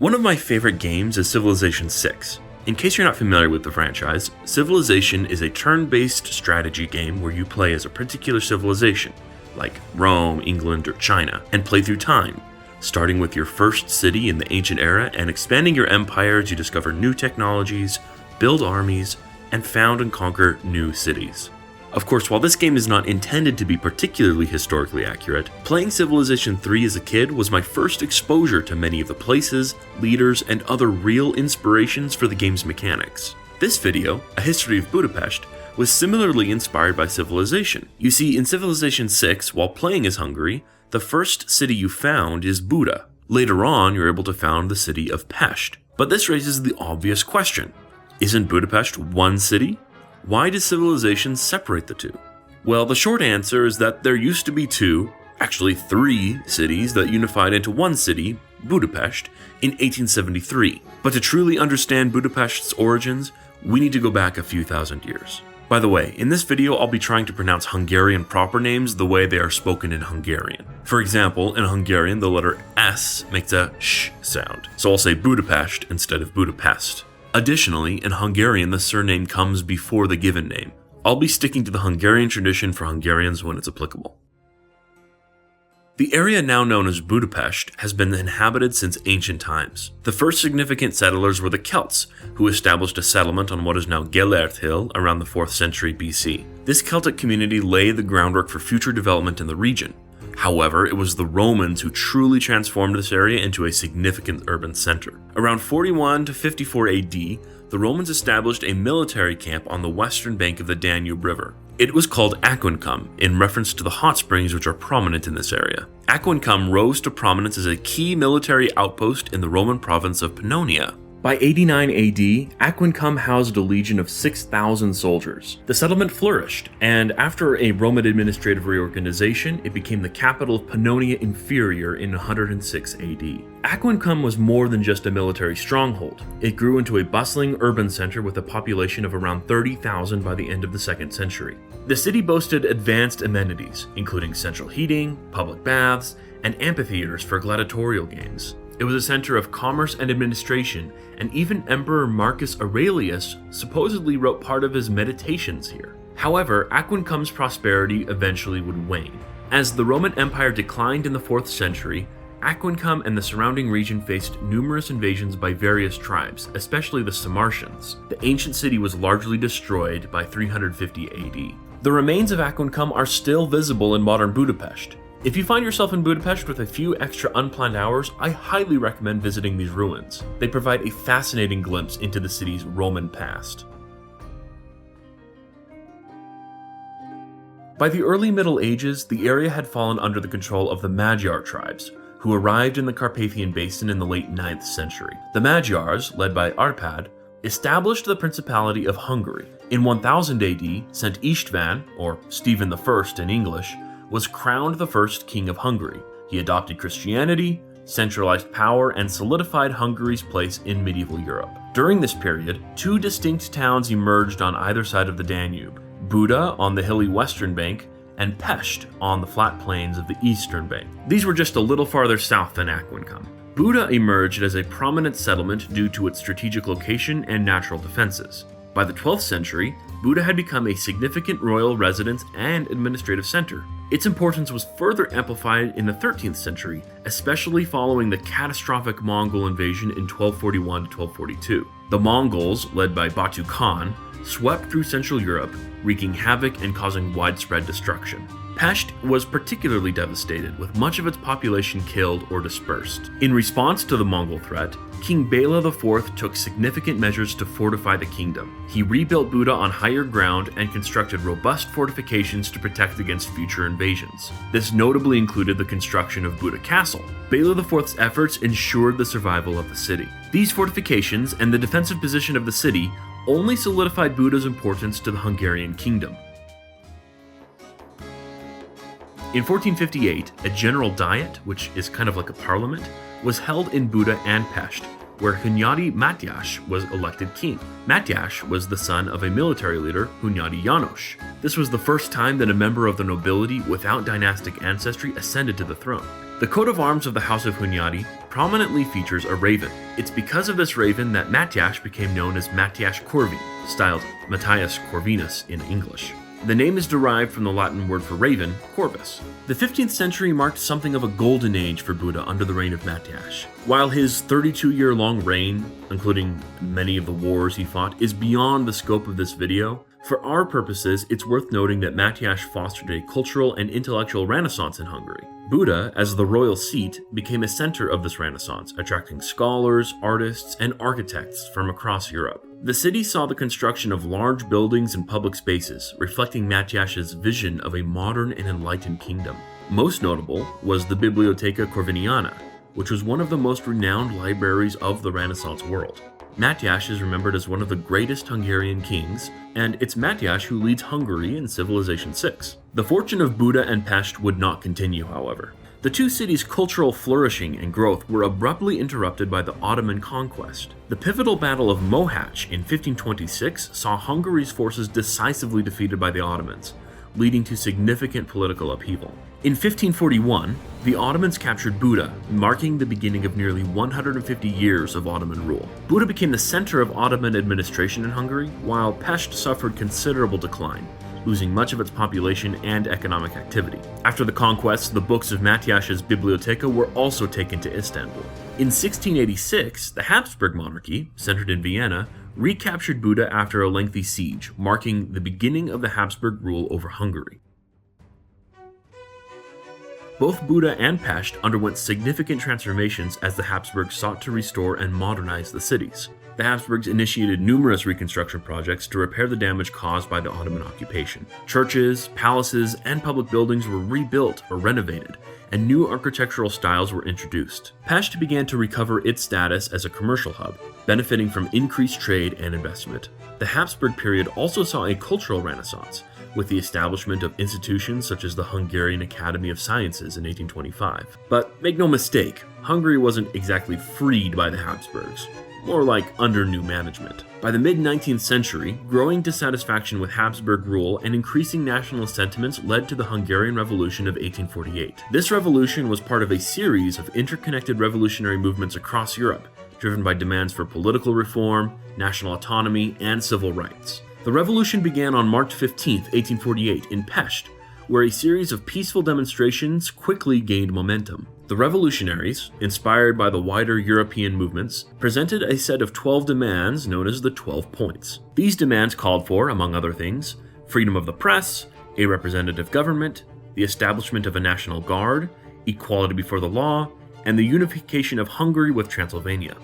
One of my favorite games is Civilization VI. In case you're not familiar with the franchise, Civilization is a turn-based strategy game where you play as a particular civilization, like Rome, England, or China, and play through time, starting with your first city in the ancient era and expanding your empire as you discover new technologies, build armies, and found and conquer new cities. Of course, while this game is not intended to be particularly historically accurate, playing Civilization 3 as a kid was my first exposure to many of the places, leaders, and other real inspirations for the game's mechanics. This video, A History of Budapest, was similarly inspired by Civilization. You see, in Civilization 6, while playing as Hungary, the first city you found is Buda. Later on, you're able to found the city of Pest. But this raises the obvious question. Isn't Budapest one city? Why does Civilization separate the two? Well, the short answer is that there used to be actually three cities that unified into one city, Budapest, in 1873. But to truly understand Budapest's origins, we need to go back a few thousand years. By the way, in this video I'll be trying to pronounce Hungarian proper names the way they are spoken in Hungarian. For example, in Hungarian the letter S makes a sh sound, so I'll say Budapest instead of Budapest. Additionally, in Hungarian, the surname comes before the given name. I'll be sticking to the Hungarian tradition for Hungarians when it's applicable. The area now known as Budapest has been inhabited since ancient times. The first significant settlers were the Celts, who established a settlement on what is now Gellért Hill around the 4th century BC. This Celtic community laid the groundwork for future development in the region. However, it was the Romans who truly transformed this area into a significant urban center. Around 41 to 54 AD, the Romans established a military camp on the western bank of the Danube River. It was called Aquincum, in reference to the hot springs which are prominent in this area. Aquincum rose to prominence as a key military outpost in the Roman province of Pannonia. By 89 AD, Aquincum housed a legion of 6,000 soldiers. The settlement flourished, and after a Roman administrative reorganization, it became the capital of Pannonia Inferior in 106 AD. Aquincum was more than just a military stronghold. It grew into a bustling urban center with a population of around 30,000 by the end of the 2nd century. The city boasted advanced amenities, including central heating, public baths, and amphitheaters for gladiatorial games. It was a center of commerce and administration, and even Emperor Marcus Aurelius supposedly wrote part of his meditations here. However, Aquincum's prosperity eventually would wane. As the Roman Empire declined in the 4th century, Aquincum and the surrounding region faced numerous invasions by various tribes, especially the Sarmatians. The ancient city was largely destroyed by 350 AD. The remains of Aquincum are still visible in modern Budapest. If you find yourself in Budapest with a few extra unplanned hours, I highly recommend visiting these ruins. They provide a fascinating glimpse into the city's Roman past. By the early Middle Ages, the area had fallen under the control of the Magyar tribes, who arrived in the Carpathian Basin in the late 9th century. The Magyars, led by Arpad, established the Principality of Hungary. In 1000 AD, St. István, or Stephen I in English, was crowned the first king of Hungary. He adopted Christianity, centralized power, and solidified Hungary's place in medieval Europe. During this period, two distinct towns emerged on either side of the Danube: Buda on the hilly western bank, and Pest on the flat plains of the eastern bank. These were just a little farther south than Aquincum. Buda emerged as a prominent settlement due to its strategic location and natural defenses. By the 12th century, Buda had become a significant royal residence and administrative center. Its importance was further amplified in the 13th century, especially following the catastrophic Mongol invasion in 1241 to 1242. The Mongols, led by Batu Khan, swept through Central Europe, wreaking havoc and causing widespread destruction. Pest was particularly devastated, with much of its population killed or dispersed. In response to the Mongol threat, King Bela IV took significant measures to fortify the kingdom. He rebuilt Buda on higher ground and constructed robust fortifications to protect against future invasions. This notably included the construction of Buda Castle. Bela IV's efforts ensured the survival of the city. These fortifications and the defensive position of the city only solidified Buda's importance to the Hungarian kingdom. In 1458, a general diet, which is kind of like a parliament, was held in Buda and Pest, where Hunyadi Mátyás was elected king. Mátyás was the son of a military leader, Hunyadi János. This was the first time that a member of the nobility without dynastic ancestry ascended to the throne. The coat of arms of the House of Hunyadi prominently features a raven. It's because of this raven that Matyas became known as Matyas Corvin, styled Matthias Corvinus in English. The name is derived from the Latin word for raven, corvus. The 15th century marked something of a golden age for Buda under the reign of Matyas. While his 32-year-long reign, including many of the wars he fought, is beyond the scope of this video, for our purposes, it's worth noting that Matyas fostered a cultural and intellectual renaissance in Hungary. Buda, as the royal seat, became a center of this renaissance, attracting scholars, artists, and architects from across Europe. The city saw the construction of large buildings and public spaces, reflecting Matyas's vision of a modern and enlightened kingdom. Most notable was the Bibliotheca Corviniana, which was one of the most renowned libraries of the Renaissance world. Matyas is remembered as one of the greatest Hungarian kings, and it's Matyas who leads Hungary in Civilization VI. The fortune of Buda and Pest would not continue, however. The two cities' cultural flourishing and growth were abruptly interrupted by the Ottoman conquest. The pivotal Battle of Mohacs in 1526 saw Hungary's forces decisively defeated by the Ottomans, leading to significant political upheaval. In 1541, the Ottomans captured Buda, marking the beginning of nearly 150 years of Ottoman rule. Buda became the center of Ottoman administration in Hungary, while Pest suffered considerable decline, losing much of its population and economic activity. After the conquest, the books of Matyas's Bibliotheca were also taken to Istanbul. In 1686, the Habsburg monarchy, centered in Vienna, recaptured Buda after a lengthy siege, marking the beginning of the Habsburg rule over Hungary. Both Buda and Pest underwent significant transformations as the Habsburgs sought to restore and modernize the cities. The Habsburgs initiated numerous reconstruction projects to repair the damage caused by the Ottoman occupation. Churches, palaces, and public buildings were rebuilt or renovated, and new architectural styles were introduced. Pest began to recover its status as a commercial hub, benefiting from increased trade and investment. The Habsburg period also saw a cultural renaissance, with the establishment of institutions such as the Hungarian Academy of Sciences in 1825. But make no mistake, Hungary wasn't exactly freed by the Habsburgs, more like under new management. By the mid-19th century, growing dissatisfaction with Habsburg rule and increasing nationalist sentiments led to the Hungarian Revolution of 1848. This revolution was part of a series of interconnected revolutionary movements across Europe, driven by demands for political reform, national autonomy, and civil rights. The revolution began on March 15, 1848, in Pest, where a series of peaceful demonstrations quickly gained momentum. The revolutionaries, inspired by the wider European movements, presented a set of 12 demands known as the 12 Points. These demands called for, among other things, freedom of the press, a representative government, the establishment of a national guard, equality before the law, and the unification of Hungary with Transylvania.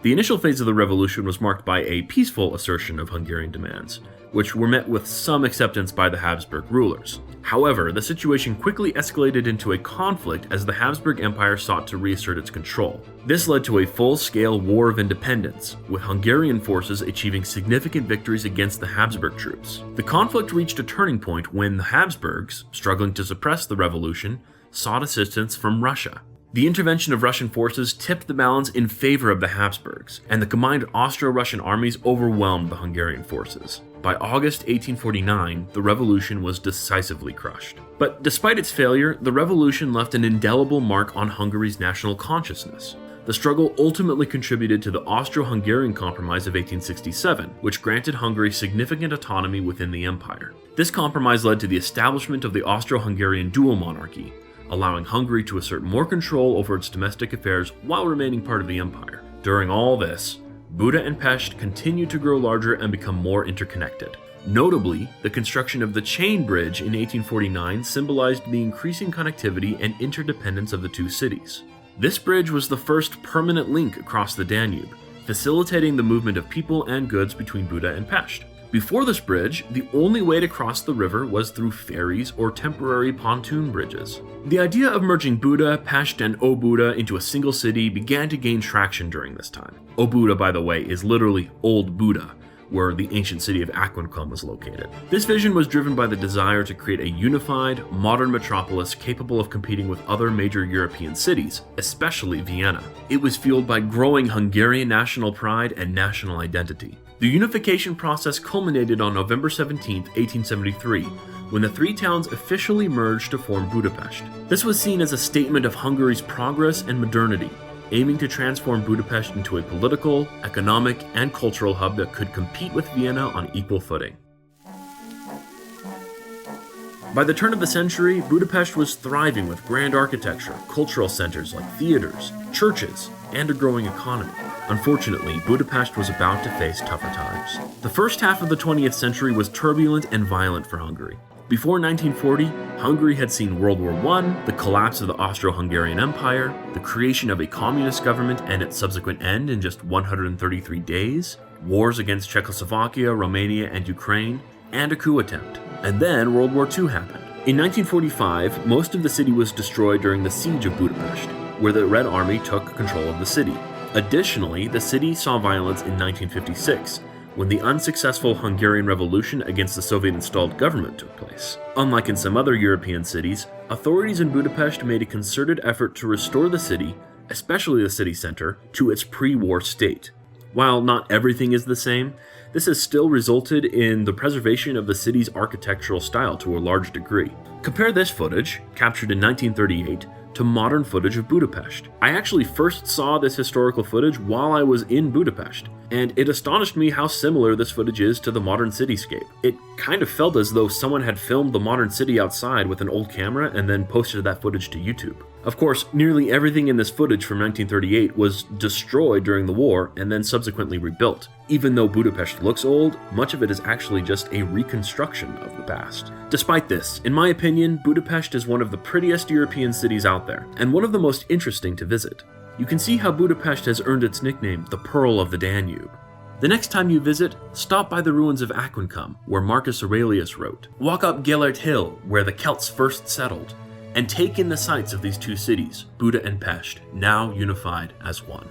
The initial phase of the revolution was marked by a peaceful assertion of Hungarian demands, which were met with some acceptance by the Habsburg rulers. However, the situation quickly escalated into a conflict as the Habsburg Empire sought to reassert its control. This led to a full-scale war of independence, with Hungarian forces achieving significant victories against the Habsburg troops. The conflict reached a turning point when the Habsburgs, struggling to suppress the revolution, sought assistance from Russia. The intervention of Russian forces tipped the balance in favor of the Habsburgs, and the combined Austro-Russian armies overwhelmed the Hungarian forces. By August 1849, the revolution was decisively crushed. But despite its failure, the revolution left an indelible mark on Hungary's national consciousness. The struggle ultimately contributed to the Austro-Hungarian Compromise of 1867, which granted Hungary significant autonomy within the empire. This compromise led to the establishment of the Austro-Hungarian dual monarchy, allowing Hungary to assert more control over its domestic affairs while remaining part of the empire. During all this, Buda and Pest continued to grow larger and become more interconnected. Notably, the construction of the Chain Bridge in 1849 symbolized the increasing connectivity and interdependence of the two cities. This bridge was the first permanent link across the Danube, facilitating the movement of people and goods between Buda and Pest. Before this bridge, the only way to cross the river was through ferries or temporary pontoon bridges. The idea of merging Buda, Pest, and Óbuda into a single city began to gain traction during this time. Óbuda, by the way, is literally Old Buda, where the ancient city of Aquincum was located. This vision was driven by the desire to create a unified, modern metropolis capable of competing with other major European cities, especially Vienna. It was fueled by growing Hungarian national pride and national identity. The unification process culminated on November 17, 1873, when the three towns officially merged to form Budapest. This was seen as a statement of Hungary's progress and modernity, aiming to transform Budapest into a political, economic, and cultural hub that could compete with Vienna on equal footing. By the turn of the century, Budapest was thriving with grand architecture, cultural centers like theaters, churches, and a growing economy. Unfortunately, Budapest was about to face tougher times. The first half of the 20th century was turbulent and violent for Hungary. Before 1940, Hungary had seen World War I, the collapse of the Austro-Hungarian Empire, the creation of a communist government and its subsequent end in just 133 days, wars against Czechoslovakia, Romania, and Ukraine, and a coup attempt. And then World War II happened. In 1945, most of the city was destroyed during the Siege of Budapest, where the Red Army took control of the city. Additionally, the city saw violence in 1956, when the unsuccessful Hungarian Revolution against the Soviet-installed government took place. Unlike in some other European cities, authorities in Budapest made a concerted effort to restore the city, especially the city center, to its pre-war state. While not everything is the same, this has still resulted in the preservation of the city's architectural style to a large degree. Compare this footage, captured in 1938, to modern footage of Budapest. I actually first saw this historical footage while I was in Budapest, and it astonished me how similar this footage is to the modern cityscape. It kind of felt as though someone had filmed the modern city outside with an old camera and then posted that footage to YouTube. Of course, nearly everything in this footage from 1938 was destroyed during the war and then subsequently rebuilt. Even though Budapest looks old, much of it is actually just a reconstruction of the past. Despite this, in my opinion, Budapest is one of the prettiest European cities out there, and one of the most interesting to visit. You can see how Budapest has earned its nickname, the Pearl of the Danube. The next time you visit, stop by the ruins of Aquincum, where Marcus Aurelius wrote. Walk up Gellert Hill, where the Celts first settled, and take in the sights of these two cities, Buda and Pest, now unified as one.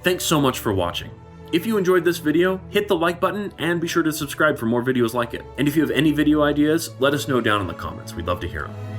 Thanks so much for watching. If you enjoyed this video, hit the like button and be sure to subscribe for more videos like it. And if you have any video ideas, let us know down in the comments. We'd love to hear them.